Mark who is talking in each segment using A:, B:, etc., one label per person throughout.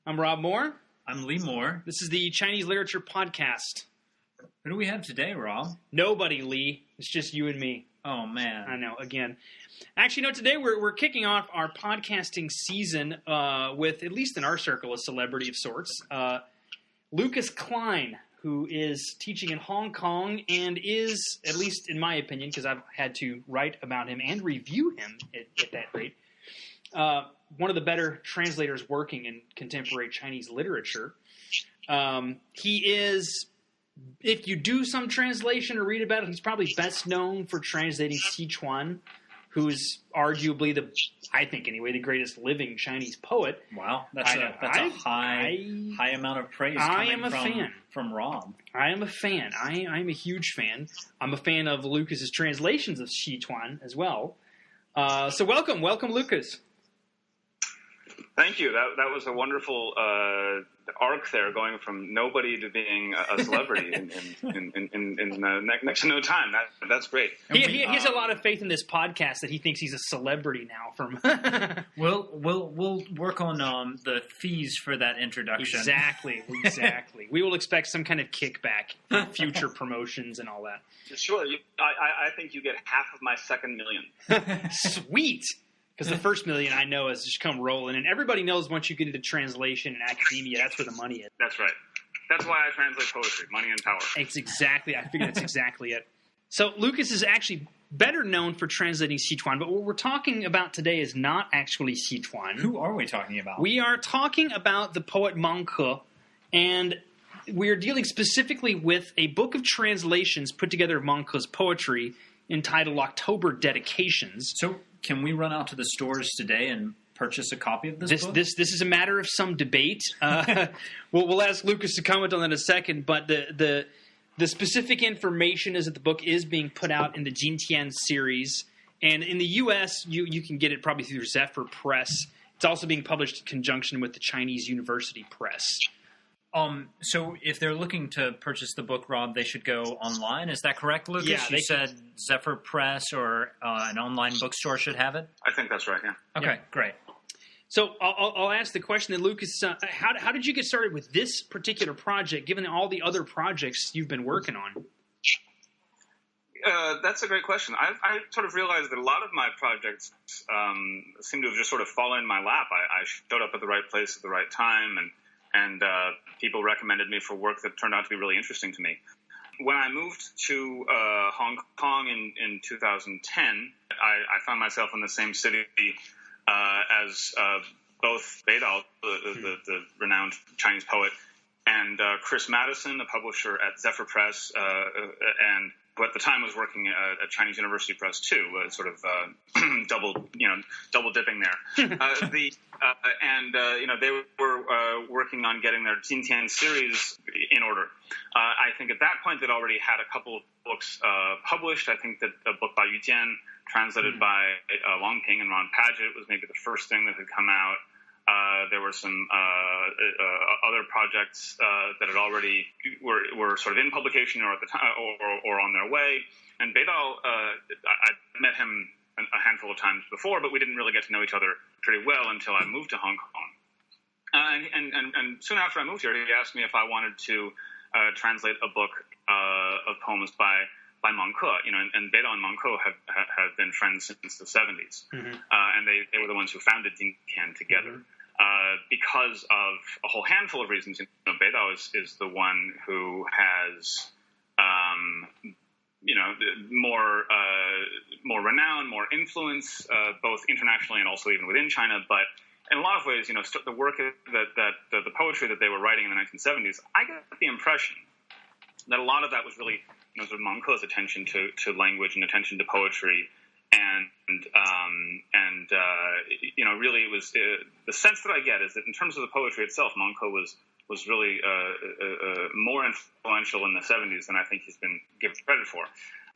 A: I'm Rob Moore.
B: I'm Lee Moore.
A: This is the Chinese Literature Podcast.
B: Who do we have today, Rob?
A: Nobody, Lee. It's just you and me.
B: Oh, man.
A: I know, again. Actually, no, today we're kicking off our podcasting season with, at least in our circle, a celebrity of sorts. Lucas Klein, who is teaching in Hong Kong and is, at least in my opinion, because I've had to write about him and review him at that rate, one of the better translators working in contemporary Chinese literature. He is, if you do some translation or read about it, he's probably best known for translating Sichuan, who's arguably I think anyway, the greatest living Chinese poet.
B: Wow, that's a high amount of praise from Rob.
A: I am a fan. I'm a huge fan. I'm a fan of Lucas's translations of Sichuan as well. So welcome, Lucas.
C: Thank you. That was a wonderful arc there, going from nobody to being a celebrity in next to no time. That's great.
A: He has a lot of faith in this podcast that he thinks he's a celebrity now. From
B: we'll work on the fees for that introduction.
A: Exactly. We will expect some kind of kickback, future promotions, and all that.
C: Sure. I think you get half of my second million.
A: Sweet. Because the first million I know has just come rolling. And everybody knows once you get into translation and academia, that's where the money is.
C: That's right. That's why I translate poetry, money and power.
A: I figured that's exactly it. So Lucas is actually better known for translating Sichuan, but what we're talking about today is not actually Sichuan.
B: Who are we talking about?
A: We are talking about the poet Mang, and we are dealing specifically with a book of translations put together of Mang's poetry entitled October Dedications.
B: So can we run out to the stores today and purchase a copy of this book?
A: This is a matter of some debate. We'll ask Lucas to comment on that in a second, but the specific information is that the book is being put out in the Jintian series, and in the U.S. you can get it probably through Zephyr Press. It's also being published in conjunction with the Chinese University Press.
B: So if they're looking to purchase the book, Rob, they should go online. Is that correct, Lucas?
A: Yeah,
B: you said Zephyr Press or an online bookstore should have it?
C: I think that's right, yeah.
B: Okay, great.
A: So I'll ask the question then, Lucas, how did you get started with this particular project, given all the other projects you've been working on?
C: That's a great question. I sort of realized that a lot of my projects seem to have just sort of fallen in my lap. I showed up at the right place at the right time, and people recommended me for work that turned out to be really interesting to me. When I moved to Hong Kong in 2010, I found myself in the same city as both Beidao, the renowned Chinese poet, and Chris Madison, a publisher at Zephyr Press, and who at the time was working at Chinese University Press too, sort of double dipping there. They were working on getting their Jintian series in order. I think at that point they'd already had a couple of books published. I think that a book by Yu Jian, translated by Wang Ping and Ron Padgett, was maybe the first thing that had come out. There were some other projects that had already were sort of in publication or at the time or on their way. And Beidao, I met him a handful of times before, but we didn't really get to know each other pretty well until I moved to Hong Kong. And soon after I moved here, he asked me if I wanted to translate a book of poems by Mang, and Beidao and Mang have been friends since the 70s. Mm-hmm. And they were the ones who founded Jintian together. Because of a whole handful of reasons. Beidao is the one who has, more renown, more influence, both internationally and also even within China. But in a lot of ways, the work that the poetry that they were writing in the 1970s, I get the impression that a lot of that was really sort of Mang's attention to language and attention to poetry. And really it was the sense that I get is that in terms of the poetry itself, Mang was really more influential in the 70s than I think he's been given credit for.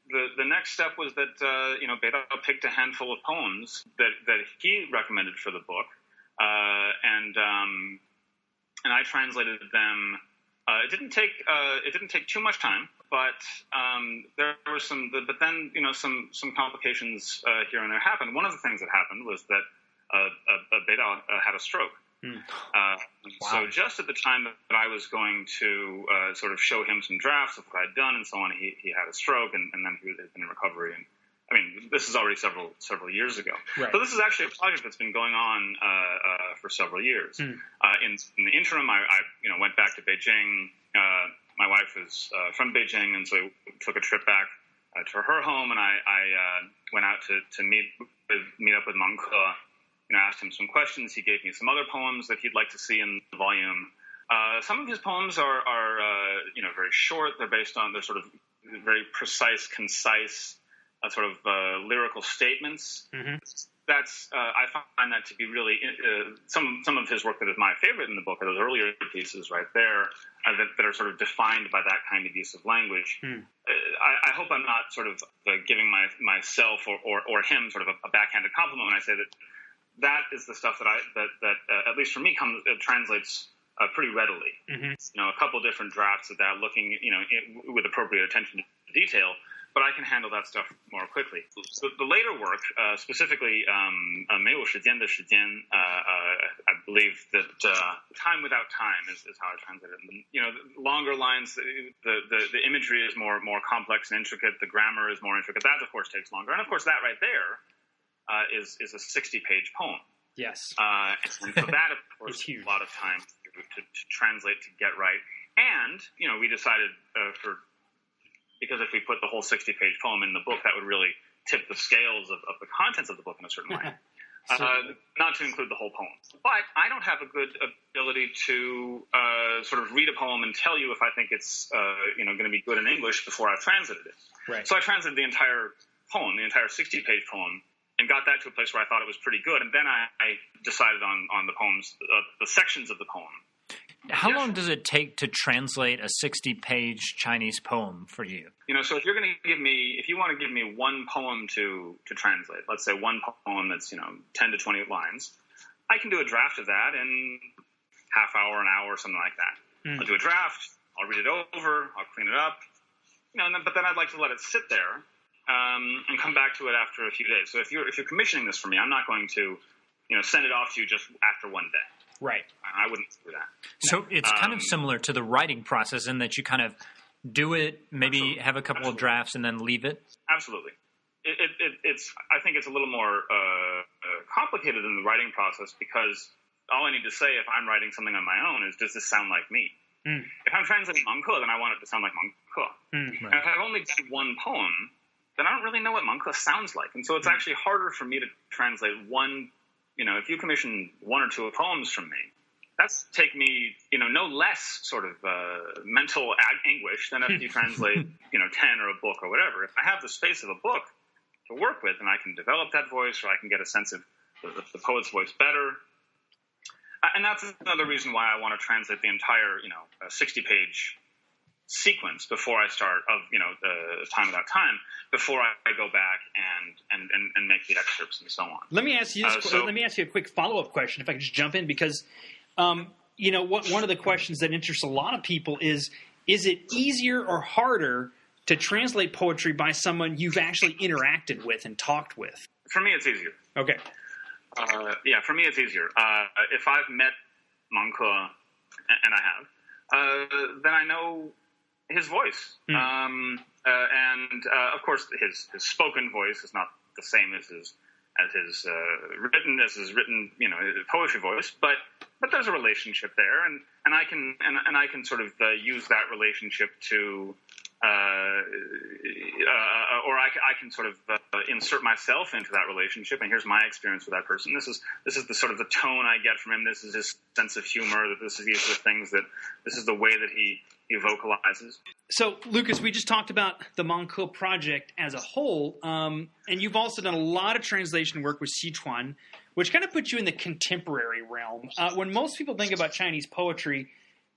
C: The next step was that Beidao picked a handful of poems that he recommended for the book, and I translated them. It didn't take too much time. But there were some complications here and there happened. One of the things that happened was that Beidao had a stroke,
A: Wow.
C: So just at the time that I was going to sort of show him some drafts of what I'd done and so on, he had a stroke, and then he was in recovery. And I mean, this is already several years ago.
A: Right.
C: So this is actually a project that's been going on for several years. In the interim, I went back to Beijing. My wife is from Beijing, and so we took a trip back to her home, and I went out to meet up with Mang. Asked him some questions. He gave me some other poems that he'd like to see in the volume. Some of his poems are very short. They're sort of very precise, concise, sort of lyrical statements. Mm-hmm. I find that to be really some of his work that is my favorite in the book are those earlier pieces right there that are sort of defined by that kind of use of language. I hope I'm not sort of giving myself or him sort of a backhanded compliment when I say that is the stuff that at least for me translates pretty readily. Mm-hmm. A couple different drafts of that, looking with appropriate attention to detail. But I can handle that stuff more quickly. So the later work, specifically 没有时间的时间, I believe that time without time is how I translate it. And, longer lines, the imagery is more complex and intricate. The grammar is more intricate. That, of course, takes longer. And, of course, that right there is a 60-page poem.
A: Yes.
C: And so that, of course, is a lot of time to translate, to get right. And, we decided because if we put the whole 60-page poem in the book, that would really tip the scales of the contents of the book in a certain way. Not to include the whole poem. But I don't have a good ability to sort of read a poem and tell you if I think it's going to be good in English before I've translated it.
A: Right.
C: So I translated the entire poem, the entire 60-page poem, and got that to a place where I thought it was pretty good. And then I decided on the poems, the sections of the poem.
B: How long does it take to translate a 60-page Chinese poem for you?
C: So if you want to give me one poem to translate, let's say one poem that's 10 to 20 lines, I can do a draft of that in half hour, an hour, something like that. I'll do a draft, I'll read it over, I'll clean it up, but then I'd like to let it sit there and come back to it after a few days. So if you're commissioning this for me, I'm not going to send it off to you just after one day.
A: Right.
C: I wouldn't do that.
B: So it's kind of similar to the writing process in that you kind of do it, maybe have a couple of drafts, and then leave it?
C: Absolutely. I think it's a little more complicated than the writing process because all I need to say if I'm writing something on my own is, does this sound like me? If I'm translating Mang, then I want it to sound like Mang. Right. If I've only done one poem, then I don't really know what Mang sounds like. And so it's actually harder for me to translate one. If you commission one or two poems from me, that's take me, no less sort of mental anguish than if you translate, 10 or a book or whatever. If I have the space of a book to work with, and I can develop that voice, or I can get a sense of the poet's voice better. And that's another reason why I want to translate the entire, 60-page sequence before I start time without time, before I go back and make the excerpts and so on.
A: Let me ask you let me ask you a quick follow-up question, if I can just jump in, because one of the questions that interests a lot of people is it easier or harder to translate poetry by someone you've actually interacted with and talked with?
C: For me, it's easier.
A: Okay.
C: For me, it's easier. If I've met Mang, and I have, then I know his voice. And of course, his spoken voice is not the same as his written poetry voice, but there's a relationship there, and I can sort of use that relationship to or I can sort of insert myself into that relationship, and here's my experience with that person. This is the sort of the tone I get from him. This is his sense of humor. That these are the things that this is the way that he vocalizes.
A: So, Lucas, we just talked about the Mang project as a whole, and you've also done a lot of translation work with Sichuan, which kind of puts you in the contemporary realm. When most people think about Chinese poetry,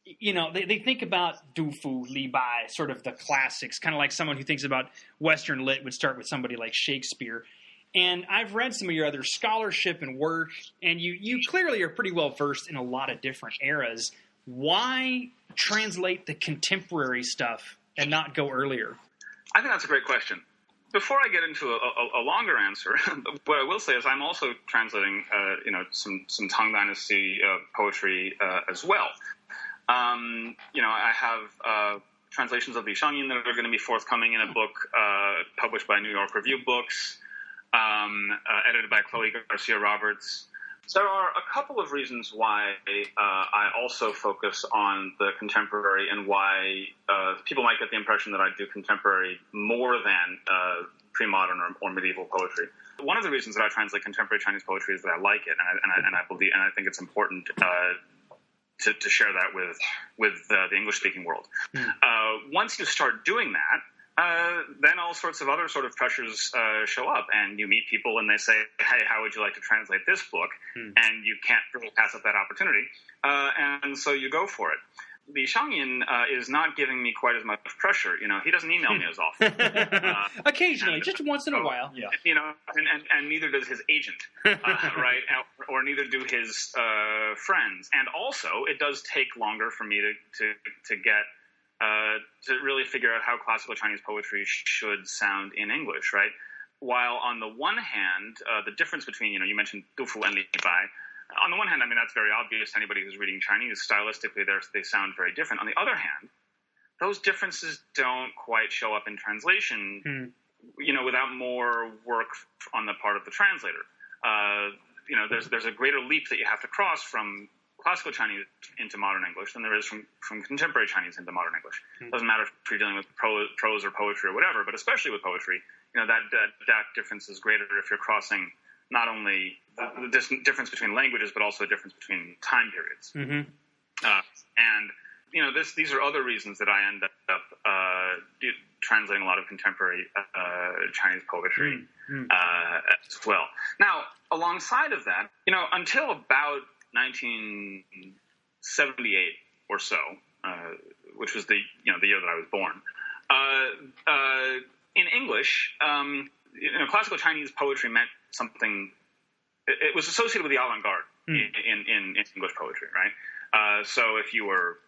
A: they think about Du Fu, Li Bai, sort of the classics, kind of like someone who thinks about Western lit would start with somebody like Shakespeare. And I've read some of your other scholarship and work, and you clearly are pretty well versed in a lot of different eras. Why translate the contemporary stuff and not go earlier?
C: I think that's a great question. before I get into a longer answer, what I will say is I'm also translating, some Tang Dynasty poetry as well. I have translations of the Shangyin that are going to be forthcoming in a book published by New York Review Books, edited by Chloe Garcia Roberts. There are a couple of reasons why I also focus on the contemporary and why people might get the impression that I do contemporary more than pre-modern or medieval poetry. One of the reasons that I translate contemporary Chinese poetry is that I like it, and I believe, and I think it's important to share that with the English-speaking world. Once you start doing that, then all sorts of other sort of pressures show up, and you meet people and they say, hey, how would you like to translate this book? And you can't really pass up that opportunity. And so you go for it. The Shangyin is not giving me quite as much pressure. He doesn't email me as often.
A: Occasionally, just once in a while.
C: Yeah. And neither does his agent, right? Or neither do his friends. And also, it does take longer for me to get to really figure out how classical Chinese poetry should sound in English, right? While on the one hand, the difference between, you mentioned Du Fu and Li Bai. On the one hand, I mean, that's very obvious to anybody who's reading Chinese. Stylistically, they sound very different. On the other hand, those differences don't quite show up in translation, without more work on the part of the translator. There's a greater leap that you have to cross from classical Chinese into modern English than there is from contemporary Chinese into modern English. It doesn't matter if you're dealing with prose or poetry or whatever, but especially with poetry, that difference is greater if you're crossing not only the difference between languages, but also the difference between time periods. These are other reasons that I end up translating a lot of contemporary Chinese poetry as well. Now, alongside of that, until about 1978 or so, which was the year that I was born. In English, classical Chinese poetry meant something. It was associated with the avant-garde in English poetry, right? So if you were,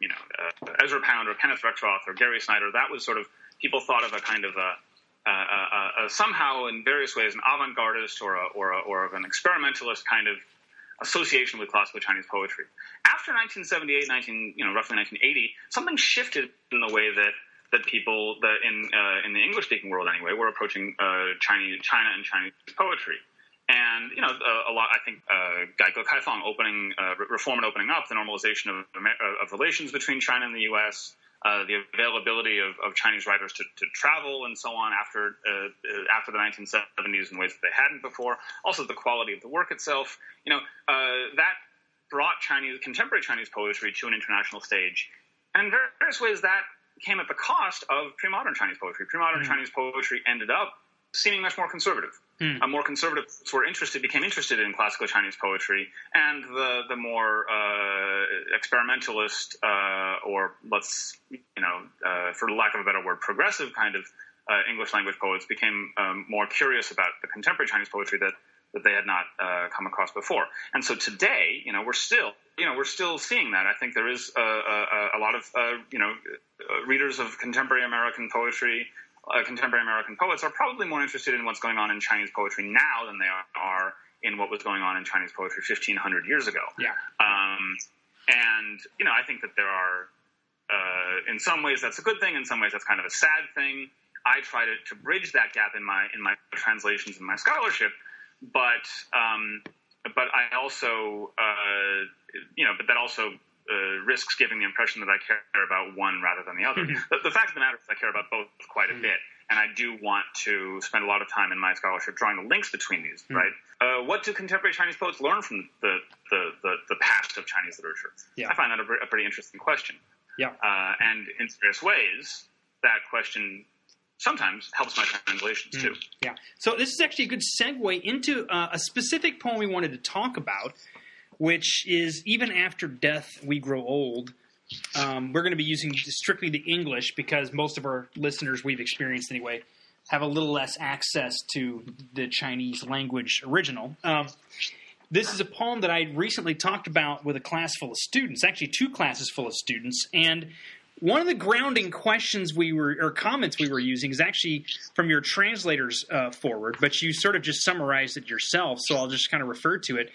C: Ezra Pound or Kenneth Rexroth or Gary Snyder, that was sort of, people thought of a kind of a somehow in various ways an avant-gardist or of an experimentalist kind of association with classical Chinese poetry. After 1978, roughly 1980, something shifted in the way that people in the English-speaking world anyway were approaching China and Chinese poetry. And a lot. I think Gaigo Kaifang reform and opening up, the normalization of relations between China and the U.S., the availability of Chinese writers to travel and so on after the 1970s in ways that they hadn't before. Also, the quality of the work itself. That brought contemporary Chinese poetry to an international stage, and in various ways that came at the cost of pre-modern Chinese poetry. Pre-modern Chinese poetry ended up seeming much more conservative. More conservatives became interested in classical Chinese poetry, and the more experimentalist or for lack of a better word, progressive kind of English language poets became more curious about the contemporary Chinese poetry that they had not come across before. And so today, we're still seeing that. I think there is a lot of readers of contemporary American poetry. Contemporary American poets are probably more interested in what's going on in Chinese poetry now than they are in what was going on in Chinese poetry 1,500 years ago.
A: Yeah.
C: I think that there are, in some ways that's a good thing, in some ways that's kind of a sad thing. I try to bridge that gap in my translations and my scholarship, but I also, but that also risks giving the impression that I care about one rather than the other. The fact of the matter is I care about both quite a bit, and I do want to spend a lot of time in my scholarship drawing the links between these, right? What do contemporary Chinese poets learn from the past of Chinese literature?
A: Yeah.
C: I find that a pretty interesting question.
A: Yeah.
C: And in various ways, that question sometimes helps my translations too.
A: Yeah. So this is actually a good segue into a specific poem we wanted to talk about, which is Even After Death We Grow Old. We're going to be using strictly the English because most of our listeners we've experienced anyway have a little less access to the Chinese language original. This is a poem that I recently talked about with a class full of students, actually two classes full of students, and one of the grounding questions comments we were using is actually from your translator's forward, but you sort of just summarized it yourself, so I'll just kind of refer to it.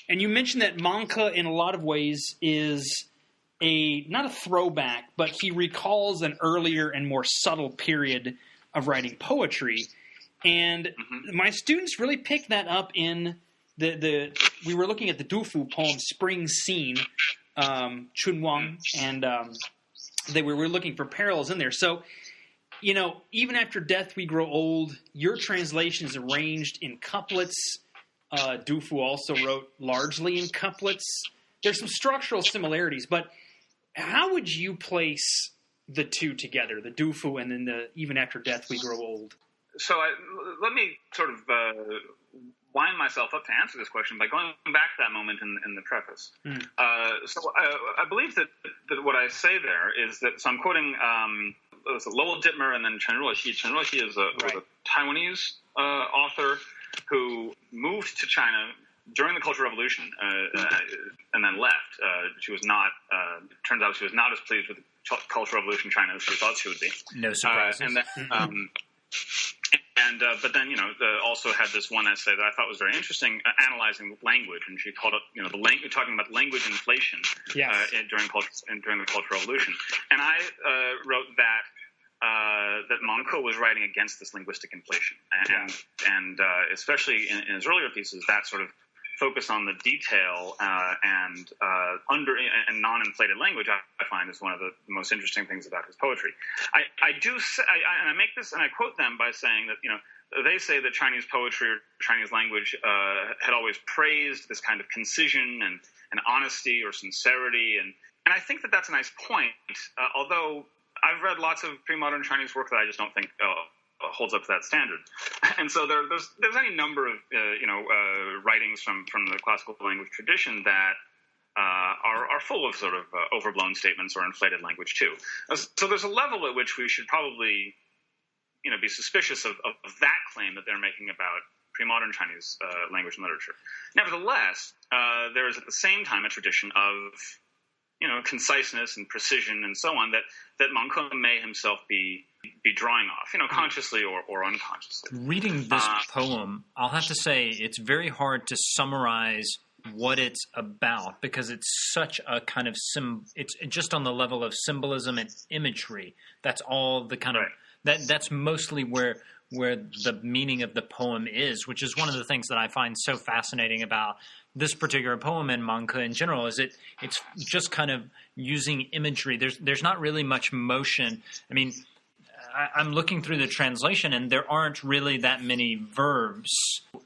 A: And you mentioned that Mang in a lot of ways is not a throwback, but he recalls an earlier and more subtle period of writing poetry. And my students really picked that up in we were looking at the Dufu poem Spring Scene, Chunwang, and we were looking for parallels in there. So, even after death we grow old, your translation is arranged in couplets. Dufu also wrote largely in couplets. There's some structural similarities, but how would you place the two together, the Dufu and then the even after death we grow old?
C: So let me sort of wind myself up to answer this question by going back to that moment in the preface. So I believe that what I say there is that, so I'm quoting Lowell Dittmer and then Chen Ruoxi. Chen Ruoxi was a Taiwanese author who moved to China during the Cultural Revolution and then left. She was not, turns out she was not as pleased with the Cultural Revolution in China as she thought she would be.
B: No surprises.
C: But then, also had this one essay that I thought was very interesting, analyzing language, and she called it, talking about language inflation during the Cultural Revolution. And I wrote that Mang was writing against this linguistic inflation, and especially in his earlier pieces, that sort of focus on the detail and non-inflated language, I find is one of the most interesting things about his poetry. I do say, and I make this, and I quote them by saying that, they say that Chinese poetry or Chinese language had always praised this kind of concision and honesty or sincerity, and I think that that's a nice point, although I've read lots of pre-modern Chinese work that I just don't think holds up to that standard. And so there's any number of writings from the classical language tradition that are full of sort of overblown statements or inflated language too. So there's a level at which we should probably be suspicious of that claim that they're making about pre-modern Chinese language and literature. Nevertheless, there is at the same time a tradition of conciseness and precision and so on that Mang may himself be drawing off, consciously or unconsciously.
B: Reading this poem, I'll have to say it's very hard to summarize what it's about because it's such a kind of it's just on the level of symbolism and imagery. That's all the kind of that's mostly where the meaning of the poem is, which is one of the things that I find so fascinating about this particular poem and Mang in general, is it's just kind of using imagery. There's not really much motion. I mean, I'm looking through the translation, and there aren't really that many verbs.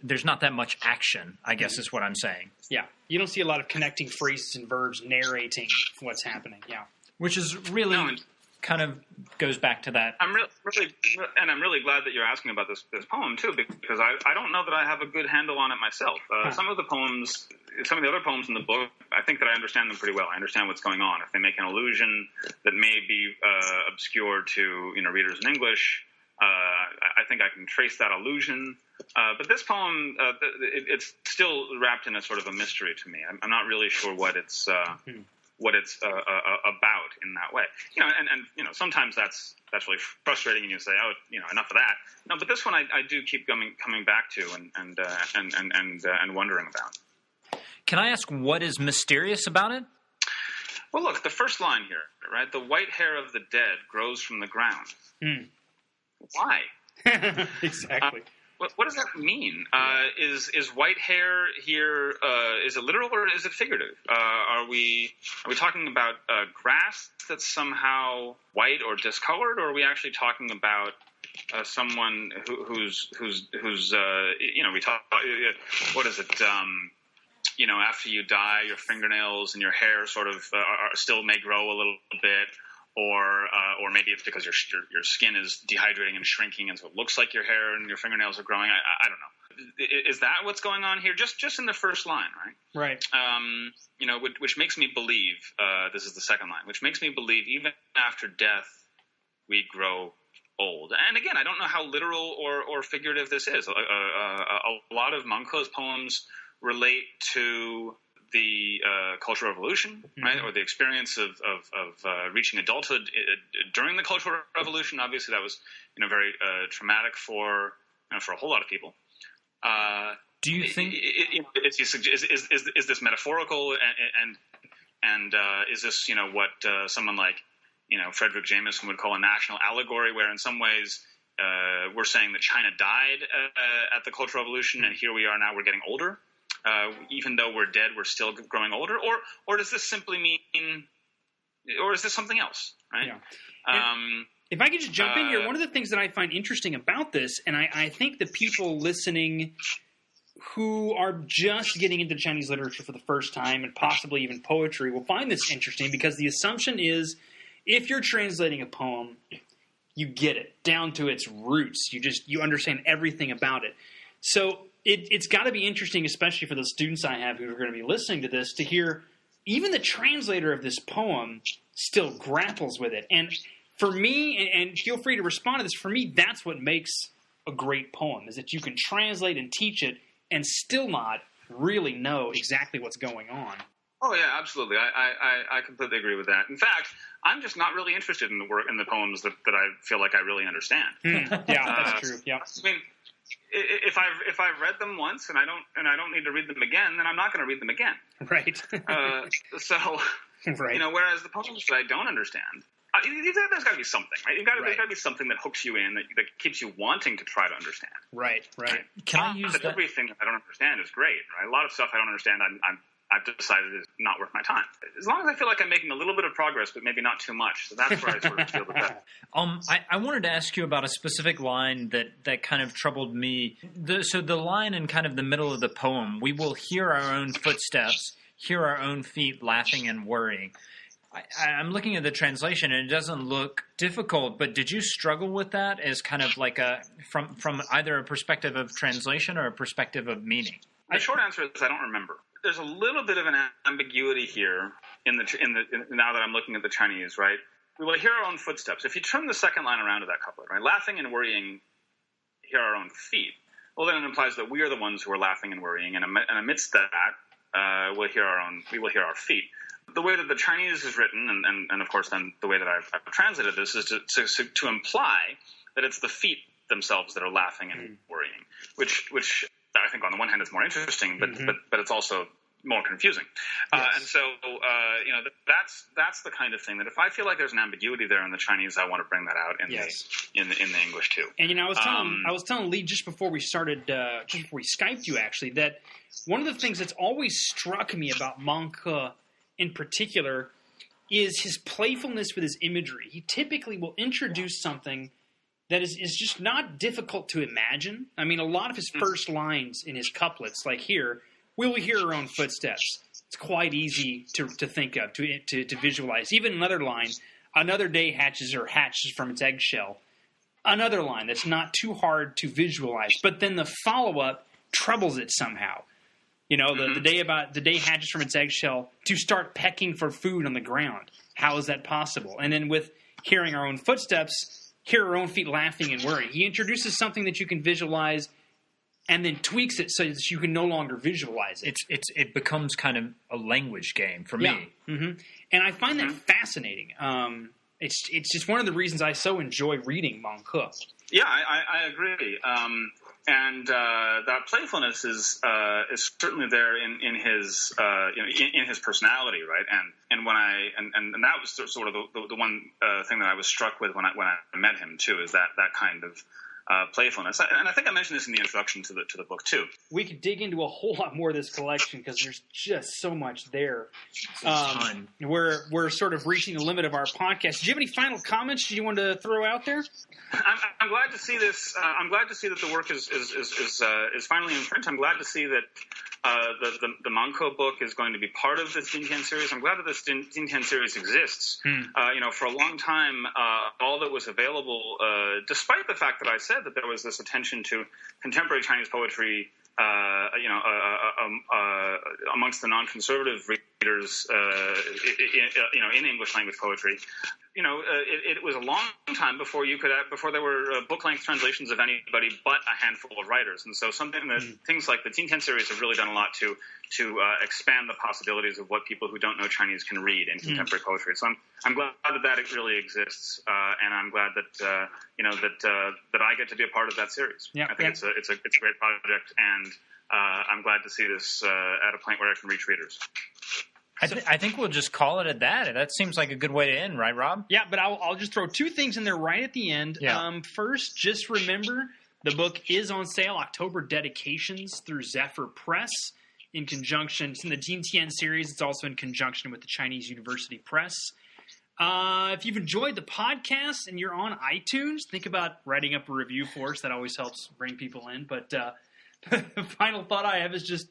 B: There's not that much action, I guess is what I'm saying.
A: Yeah, you don't see a lot of connecting phrases and verbs narrating what's happening. Yeah,
B: which is really kind of goes back to that.
C: I'm really glad that you're asking about this poem too, because I don't know that I have a good handle on it myself. Some of the other poems in the book, I think that I understand them pretty well. I understand what's going on. If they make an allusion that may be obscure to readers in English, I think I can trace that allusion. But this poem, it's still wrapped in a sort of a mystery to me. I'm not really sure what it's about in that way. And sometimes that's really frustrating, and you say, enough of that. No, but this one I do keep coming back to and wondering about.
B: Can I ask what is mysterious about it?
C: Well, look, the first line here, right? The white hair of the dead grows from the ground. Why?
A: Exactly.
C: What does that mean? Is white hair here? Is it literal or is it figurative? Are we talking about grass that's somehow white or discolored, or are we actually talking about someone who's we talk. What is it? After you die, your fingernails and your hair sort of still may grow a little bit. Or maybe it's because your skin is dehydrating and shrinking, and so it looks like your hair and your fingernails are growing. I don't know. Is that what's going on here? Just in the first line, right? Right. Which makes me believe. This is the second line, which makes me believe even after death we grow old. And again, I don't know how literal or figurative this is. A lot of Mang Ke's poems relate to the Cultural Revolution, right, or the experience of reaching adulthood during the Cultural Revolution. Obviously, that was very traumatic for a whole lot of people.
B: Do you think
C: is this metaphorical and is this what someone like Frederick Jameson would call a national allegory, where in some ways we're saying that China died at the Cultural Revolution, and here we are now, we're getting older. Even though we're dead, we're still growing older, or does this simply mean, or is this something else, right?
A: Yeah. If I could just jump in here, one of the things that I find interesting about this, and I think the people listening who are just getting into Chinese literature for the first time, and possibly even poetry, will find this interesting, because the assumption is, if you're translating a poem, you get it down to its roots. You understand everything about it. So it's got to be interesting, especially for the students I have who are going to be listening to this, to hear even the translator of this poem still grapples with it. And for me, and feel free to respond to this, for me, that's what makes a great poem, is that you can translate and teach it and still not really know exactly what's going on.
C: Oh yeah, absolutely. I completely agree with that. In fact, I'm just not really interested in the poems that I feel like I really understand.
A: Yeah, that's true. Yeah.
C: I mean, if I've read them once and I don't need to read them again, then I'm not going to read them again.
A: Right. Right.
C: Whereas the poems that I don't understand, there's got to be something, right? There's got to be something that hooks you in, that keeps you wanting to try to understand.
A: Right.
B: Can I use that?
C: Everything that I don't understand is great, right? A lot of stuff I don't understand, I've decided is not worth my time. As long as I feel like I'm making a little bit of progress, but maybe not too much. So that's where I sort of feel with that.
B: I wanted to ask you about a specific line that kind of troubled me. So the line in kind of the middle of the poem, we will hear our own footsteps, hear our own feet laughing and worrying. I'm looking at the translation, and it doesn't look difficult, but did you struggle with that as kind of like from either a perspective of translation or a perspective of meaning?
C: The short answer is I don't remember. There's a little bit of an ambiguity here in now that I'm looking at the Chinese, right? We will hear our own footsteps. If you turn the second line around to that couplet, right? Laughing and worrying, hear our own feet. Well, then it implies that we are the ones who are laughing and worrying, and amidst that, we will hear our feet. The way that the Chinese is written, and of course then the way that I've translated this, is to imply that it's the feet themselves that are laughing and worrying, which I think on the one hand is more interesting, but it's also more confusing.
A: Yes.
C: And so that's the kind of thing that if I feel like there's an ambiguity there in the Chinese, I want to bring that out in the English too.
A: And I was telling Lee just before we started, just before we Skyped you actually, that one of the things that's always struck me about Mang in particular is his playfulness with his imagery. He typically will introduce something that is just not difficult to imagine. I mean, a lot of his first lines in his couplets, like here, we will hear our own footsteps. It's quite easy to think of, to visualize. Even another line, another day hatches from its eggshell. Another line that's not too hard to visualize, but then the follow-up troubles it somehow. The day hatches from its eggshell to start pecking for food on the ground. How is that possible? And then with hearing our own footsteps, hear our own feet laughing and worrying. He introduces something that you can visualize and then tweaks it so that you can no longer visualize it.
B: It becomes kind of a language game for me.
A: Mm-hmm. And I find that fascinating. It's just one of the reasons I so enjoy reading Mang.
C: Yeah, I agree. And that playfulness is certainly there in his in his personality, right? And when and that was sort of the one thing that I was struck with when I met him too, is that kind of playfulness. And I think I mentioned this in the introduction to the book too.
A: We could dig into a whole lot more of this collection because there's just so much there. We're sort of reaching the limit of our podcast. Do you have any final comments you want to throw out there?
C: I'm glad to see this. I'm glad to see that the work is finally in print. I'm glad to see that the Manko book is going to be part of this Jintian series. I'm glad that this Jintian series exists. For a long time, all that was available, despite the fact that I said that there was this attention to contemporary Chinese poetry, amongst the non-conservative readers readers, in English language poetry. It was a long time before there were book-length translations of anybody but a handful of writers, and so things like the Tintian series have really done a lot to expand the possibilities of what people who don't know Chinese can read in contemporary poetry. So I'm glad that it really exists, and I'm glad that that I get to be a part of that series.
A: Yeah,
C: I think it's a great project, and I'm glad to see this at a point where I can reach readers.
B: I think we'll just call it at that. That seems like a good way to end, right, Rob?
A: Yeah, but I'll just throw two things in there right at the end.
B: Yeah.
A: First, just remember the book is on sale, October dedications through Zephyr Press in conjunction. It's in the Tintian series. It's also in conjunction with the Chinese University Press. If you've enjoyed the podcast and you're on iTunes, think about writing up a review for us. That always helps bring people in. But the final thought I have is just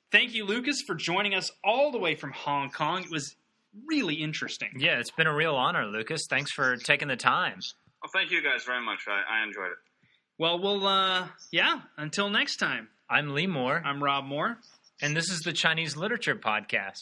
A: thank you, Lucas, for joining us all the way from Hong Kong. It was really interesting.
B: Yeah, it's been a real honor, Lucas. Thanks for taking the time.
C: Well, thank you guys very much. I enjoyed it.
A: Well, until next time.
B: I'm Lee Moore.
A: I'm Rob Moore.
B: And this is the Chinese Literature Podcast.